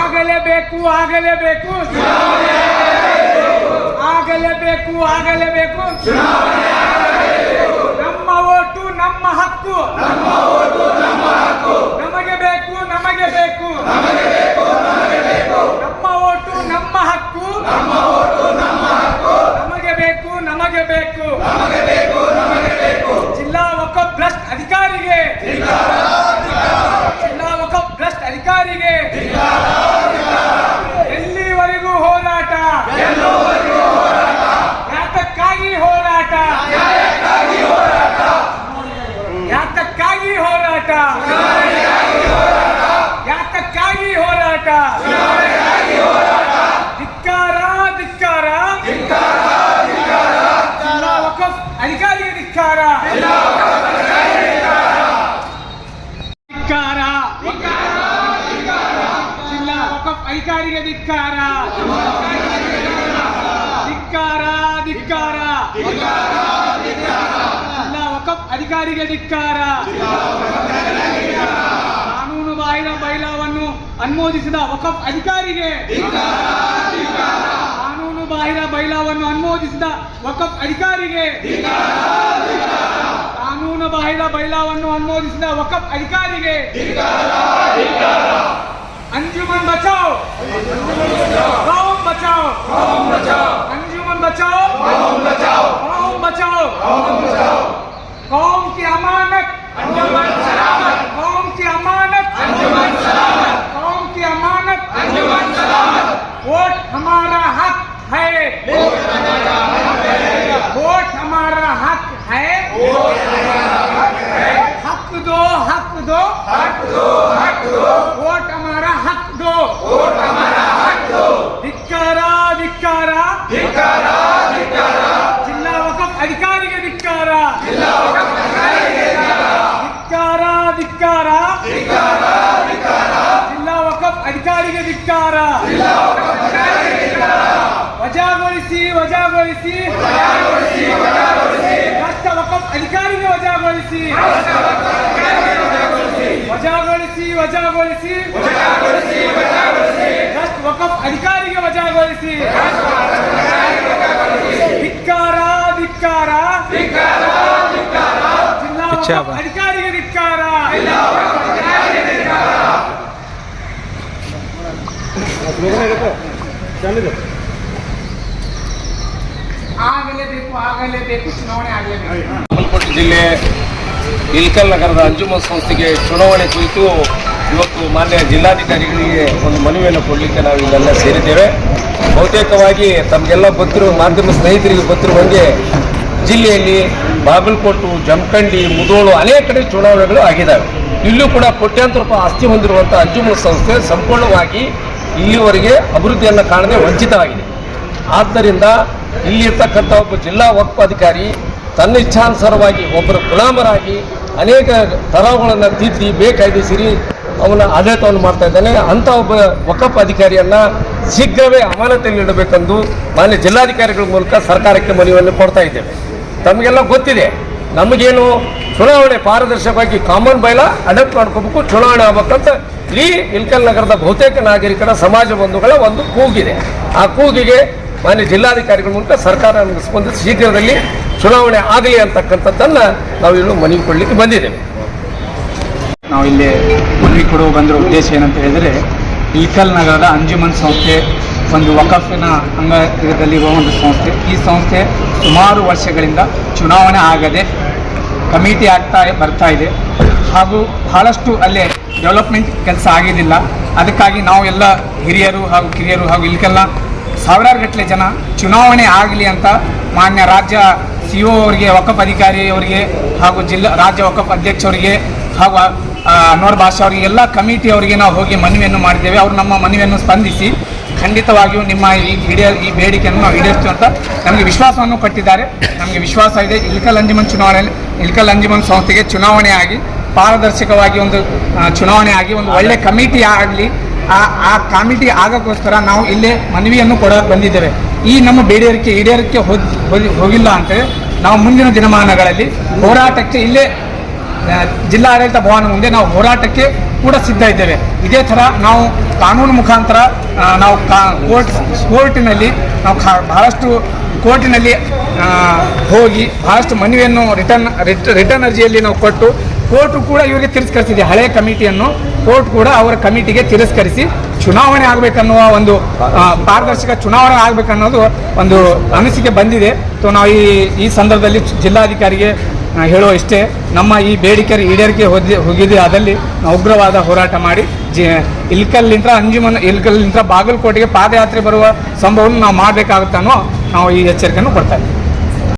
ಆಗಲೇಬೇಕು ಆಗಲೇಬೇಕು ಆಗಲೇಬೇಕು ಆಗಲೇಬೇಕು ನಮ್ಮ ಓಟು ನಮ್ಮ ಹಕ್ಕು ನಮಗೆ ಬೇಕು ನಮಗೆ ಬೇಕು ನಮ್ಮ ಓಟು ನಮ್ಮ ಹಕ್ಕು ನಮಗೆ ಬೇಕು ನಮಗೆ ಬೇಕು ಜಿಲ್ಲಾ ವಕಫ್ ಭ್ರಷ್ಟ ಅಧಿಕಾರಿಗೆ ಜಿಲ್ಲಾ ವಕಫ್ ಭ್ರಷ್ಟ ಅಧಿಕಾರಿಗೆ ಎಲ್ಲಿವರೆಗೂ ಹೋರಾಟ ಯಾತಕ್ಕಾಗಿ ಹೋರಾಟ ಯಾತಕ್ಕಾಗಿ ಹೋರಾಟ ಯಾತಕ್ಕಾಗಿ ಹೋರಾಟ ಧಿಕ್ಕಾರ ಧಿಕ್ಕಾರ ಜಿಲ್ಲಾ ವಕಫ್ ಅಧಿಕಾರಿಗೆ ಧಿಕ್ಕಾರ ಧಿಕ್ಕಾರ ಜಿಲ್ಲಾ ವಕಫ್ ಅಧಿಕಾರಿಗೆ ಧಿಕ್ಕಾರ ಧಿಕ್ಕಾರ ಧಿಕ್ಕಾರ ಜಿಲ್ಲಾ ವಕಫ್ ಅಧಿಕಾರಿಗೆ ಧಿಕ್ಕಾರ ಕಾನೂನು ಬಾಹಿರ ಬೈಲಾವನ್ನು ಅನುಮೋದಿಸಿದ ವಕಫ್ ಅಧಿಕಾರಿಗೆ ಕಾನೂನು ಬಾಹಿರ ಬೈಲಾವನ್ನು ಅನುಮೋದಿಸಿದ ವಕಫ್ ಅಧಿಕಾರಿಗೆ ಕಾನೂನು ಬಾಹಿರ ಬೈಲಾವನ್ನು ಅನುಮೋದಿಸಿದ ವಕಫ್ ಅಧಿಕಾರಿಗೆ ಅಂಜುಮನ್ ಬಚಾವ್ ಕೌಮ್ ಬಚಾವ್ अंजुमन बचाओ कौम बचाओ कौम की अमानत अंजुमन सलामत कौम की अमानत अंजुमन सलामत कौम की अमानत अंजुमन सलामत वोट हमारा हक है वोट हमारा हक है हक दो हक दो वोट हमारा हक दो ಧಿಕ್ಕಾರ ಧಿಕ್ಕಾರ ಜಿಲ್ಲಾ ವಕಫ್ ಅಧಿಕಾರಿಗೆ ಧಿಕ್ಕಾರ ಧಿಕ್ಕಾರ ಧಿಕ್ಕಾರ ಜಿಲ್ಲಾ ವಕಫ್ ಅಧಿಕಾರಿಗೆ ಧಿಕ್ಕಾರ ವಜಾಗೊಳಿಸಿ ವಜಾಗೊಳಿಸಿ ರಾಷ್ಟ್ರ ವಕಫ್ ಅಧಿಕಾರಿಗೆ ವಜಾಗೊಳಿಸಿ ವಜಾಗೊಳಿಸಿ ವಜಾಗೊಳಿಸಿ ರಾಷ್ಟ್ರ ವಕಫ್ ಅಧಿಕಾರಿಗೆ ವಜಾಗೊಳಿಸಿ ಧಿಕ್ಕಾರ ಧಿಕ್ಕಾರ ಜಿಲ್ಲಾ ವಕಫ್ ಅಧಿಕಾರಿಗೆ ಧಿಕ್ಕಾರ ಆಗಲೇಬೇಕು ಆಗಲೇಬೇಕು ಚುನಾವಣೆ ಆಗಲೇಬೇಕು. ಬಾಗಲಕೋಟೆ ಜಿಲ್ಲೆ ಇಳಕಲ್ ನಗರದ ಅಂಜುಮನ್ ಸಂಸ್ಥೆಗೆ ಚುನಾವಣೆ ಕುರಿತು ಇವತ್ತು ಮಾನ್ಯ ಜಿಲ್ಲಾಧಿಕಾರಿಗಳಿಗೆ ಒಂದು ಮನವಿಯನ್ನು ಕೊಡಲಿಕ್ಕೆ ನಾವು ಇಲ್ಲೆಲ್ಲ ಸೇರಿದ್ದೇವೆ. ಬಹುತೇಕವಾಗಿ ತಮಗೆಲ್ಲ ಗೊತ್ತಿರುವ ಮಾಧ್ಯಮ ಸ್ನೇಹಿತರಿಗೆ ಗೊತ್ತಿರುವಂಗೆ ಜಿಲ್ಲೆಯಲ್ಲಿ ಬಾಗಲಕೋಟೆ, ಜಮಖಂಡಿ, ಮುಧೋಳು ಅನೇಕ ಕಡೆ ಚುನಾವಣೆಗಳು ಆಗಿದ್ದಾವೆ. ಇಲ್ಲೂ ಕೂಡ ಕೋಟ್ಯಾಂತರ ರೂಪಾಯಿ ಆಸ್ತಿ ಹೊಂದಿರುವಂಥ ಅಂಜುಮನ್ ಸಂಸ್ಥೆ ಸಂಪೂರ್ಣವಾಗಿ ಇಲ್ಲಿವರೆಗೆ ಅಭಿವೃದ್ಧಿಯನ್ನು ಕಾಣದೆ ವಂಚಿತವಾಗಿದೆ. ಆದ್ದರಿಂದ ಇಲ್ಲಿರ್ತಕ್ಕಂಥ ಒಬ್ಬ ಜಿಲ್ಲಾ ವಕ್ಫ್ ಅಧಿಕಾರಿ ತನ್ನ ಇಚ್ಛಾನುಸಾರವಾಗಿ ಒಬ್ಬರ ಗುಲಾಮರಾಗಿ ಅನೇಕ ತರಗಳನ್ನು ತಿದ್ದಿ ಬೇಕಾಯ್ದಿಸಿರಿ ಅವನ ಆಡಳಿತವನ್ನು ಮಾಡ್ತಾ ಇದ್ದಾನೆ. ಅಂಥ ಒಬ್ಬ ವಕಫ್ ಅಧಿಕಾರಿಯನ್ನು ಶೀಘ್ರವೇ ಅಮಾನತಿಯಲ್ಲಿಡಬೇಕೆಂದು ಮಾನ್ಯ ಜಿಲ್ಲಾಧಿಕಾರಿಗಳ ಮೂಲಕ ಸರ್ಕಾರಕ್ಕೆ ಮನವಿಯನ್ನು ಕೊಡ್ತಾ ಇದ್ದೇವೆ. ತಮಗೆಲ್ಲ ಗೊತ್ತಿದೆ, ನಮಗೇನು ಚುನಾವಣೆ ಪಾರದರ್ಶಕವಾಗಿ ಕಾಮನ್ ಬೈಲ ಅಡಾಪ್ಟ್ ಮಾಡ್ಕೋಬೇಕು, ಚುನಾವಣೆ ಆಗ್ಬೇಕಂತ ಇಡೀ ಇಳಕಲ್ ನಗರದ ಬಹುತೇಕ ನಾಗರಿಕರ ಸಮಾಜ ಬಂಧುಗಳ ಒಂದು ಕೂಗಿದೆ. ಆ ಕೂಗಿಗೆ ಮಾನ್ಯ ಜಿಲ್ಲಾಧಿಕಾರಿಗಳ ಮೂಲಕ ಸರ್ಕಾರ ನಮಗೆ ಸ್ಪಂದಿಸಿ ಶೀಘ್ರದಲ್ಲಿ ಚುನಾವಣೆ ಆಗಲಿ ಅಂತಕ್ಕಂಥದ್ದನ್ನು ನಾವು ಇನ್ನು ಮನವಿ ಕೊಡಲಿಕ್ಕೆ ಬಂದಿದ್ದೇವೆ. ನಾವು ಇಲ್ಲಿ ಮನವಿ ಕೊಡುವ ಬಂದಿರೋ ಉದ್ದೇಶ ಏನಂತ ಹೇಳಿದರೆ, ಇಳಕಲ್ ನಗರದ ಅಂಜುಮನ್ ಸಂಸ್ಥೆ ಒಂದು ವಕಫಿನ ಅಂಗದಲ್ಲಿರುವ ಒಂದು ಸಂಸ್ಥೆ. ಈ ಸಂಸ್ಥೆ ಸುಮಾರು ವರ್ಷಗಳಿಂದ ಚುನಾವಣೆ ಆಗದೆ ಕಮಿಟಿ ಬರ್ತಾ ಇದೆ ಹಾಗೂ ಬಹಳಷ್ಟು ಅಲ್ಲೇ ಡೆವಲಪ್ಮೆಂಟ್ ಕೆಲಸ ಆಗಿದ್ದಿಲ್ಲ. ಅದಕ್ಕಾಗಿ ನಾವು ಎಲ್ಲ ಹಿರಿಯರು ಹಾಗೂ ಕಿರಿಯರು ಹಾಗೂ ಇಳಕಲ್ನ ಸಾವಿರಾರು ಗಟ್ಟಲೆ ಜನ ಚುನಾವಣೆ ಆಗಲಿ ಅಂತ ಮಾನ್ಯ ರಾಜ್ಯ CO ಅವರಿಗೆ, ವಕಫ್ ಅಧಿಕಾರಿ ಅವರಿಗೆ ಹಾಗೂ ರಾಜ್ಯ ವಕಫ್ ಅಧ್ಯಕ್ಷವರಿಗೆ ಹಾಗೂ ಅನ್ವರ್ ಭಾಷಾ ಅವರಿಗೆ ಎಲ್ಲ ಕಮಿಟಿ ಅವರಿಗೆ ನಾವು ಹೋಗಿ ಮನವಿಯನ್ನು ಮಾಡಿದ್ದೇವೆ. ಅವರು ನಮ್ಮ ಮನವಿಯನ್ನು ಸ್ಪಂದಿಸಿ ಖಂಡಿತವಾಗಿಯೂ ನಿಮ್ಮ ಈ ಬೇಡಿಕೆಯನ್ನು ನಾವು ಈಡೇರಿಸ್ತೀವಿ ಅಂತ ನಮಗೆ ವಿಶ್ವಾಸವನ್ನು ಕೊಟ್ಟಿದ್ದಾರೆ. ನಮಗೆ ವಿಶ್ವಾಸ ಇದೆ ಇಳಕಲ್ ಅಂಜುಮನ್ ಚುನಾವಣೆಯಲ್ಲಿ ಇಳಕಲ್ ಅಂಜುಮನ್ ಸಂಸ್ಥೆಗೆ ಚುನಾವಣೆ ಆಗಿ ಪಾರದರ್ಶಕವಾಗಿ ಒಂದು ಚುನಾವಣೆ ಆಗಿ ಒಂದು ಒಳ್ಳೆ ಕಮಿಟಿ ಆಗಲಿ, ಆ ಕಮಿಟಿ ಆಗಕ್ಕೋಸ್ಕರ ನಾವು ಇಲ್ಲೇ ಮನವಿಯನ್ನು ಕೊಡೋಕೆ ಬಂದಿದ್ದೇವೆ. ಈ ನಮ್ಮ ಬೇಡಿಕೆ ಈಡೇರಿಕೆ ಹೋಗಿಲ್ಲ ಅಂತೇಳಿ ನಾವು ಮುಂದಿನ ದಿನಮಾನಗಳಲ್ಲಿ ಹೋರಾಟಕ್ಕೆ ಇಲ್ಲೇ ಜಿಲ್ಲಾಡಳಿತ ಭವನ ಮುಂದೆ ನಾವು ಹೋರಾಟಕ್ಕೆ ಕೂಡ ಸಿದ್ಧ ಇದ್ದೇವೆ. ಇದೇ ಥರ ನಾವು ಕಾನೂನು ಮುಖಾಂತರ ನಾವು ಕೋರ್ಟಿನಲ್ಲಿ ನಾವು ಬಹಳಷ್ಟು ಕೋರ್ಟಿನಲ್ಲಿ ಹೋಗಿ ಬಹಳಷ್ಟು ಮನವಿಯನ್ನು ರಿಟರ್ನ್ ಅರ್ಜಿಯಲ್ಲಿ ನಾವು ಕೊಟ್ಟು ಕೋರ್ಟು ಕೂಡ ಇವರಿಗೆ ತಿರಸ್ಕರಿಸಿದೆ. ಹಳೆಯ ಕಮಿಟಿಯನ್ನು ಕೋರ್ಟ್ ಕೂಡ ಅವರ ಕಮಿಟಿಗೆ ತಿರಸ್ಕರಿಸಿ ಚುನಾವಣೆ ಆಗಬೇಕನ್ನುವ ಒಂದು ಪಾರದರ್ಶಕ ಚುನಾವಣೆ ಆಗಬೇಕನ್ನೋದು ಒಂದು ಅನಿಸಿಕೆ ಬಂದಿದೆ. ಸೊ ನಾವು ಈ ಸಂದರ್ಭದಲ್ಲಿ ಜಿಲ್ಲಾಧಿಕಾರಿಗೆ ಹೇಳುವ ಇಷ್ಟೇ, ನಮ್ಮ ಈ ಬೇಡಿಕೆ ಈಡೇರಿಕೆ ಹೋಗಿದೆ ಆದಲ್ಲಿ ನಾವು ಉಗ್ರವಾದ ಹೋರಾಟ ಮಾಡಿ ಇಲ್ಕಲ್ಲಿಂದ ಬಾಗಲಕೋಟೆಗೆ ಪಾದಯಾತ್ರೆ ಬರುವ ಸಂಭವವನ್ನು ನಾವು ಮಾಡಬೇಕಾಗುತ್ತೋ ನಾವು ಈ ಎಚ್ಚರಿಕೆಯನ್ನು ಕೊಡ್ತಾ ಇದ್ದೀವಿ.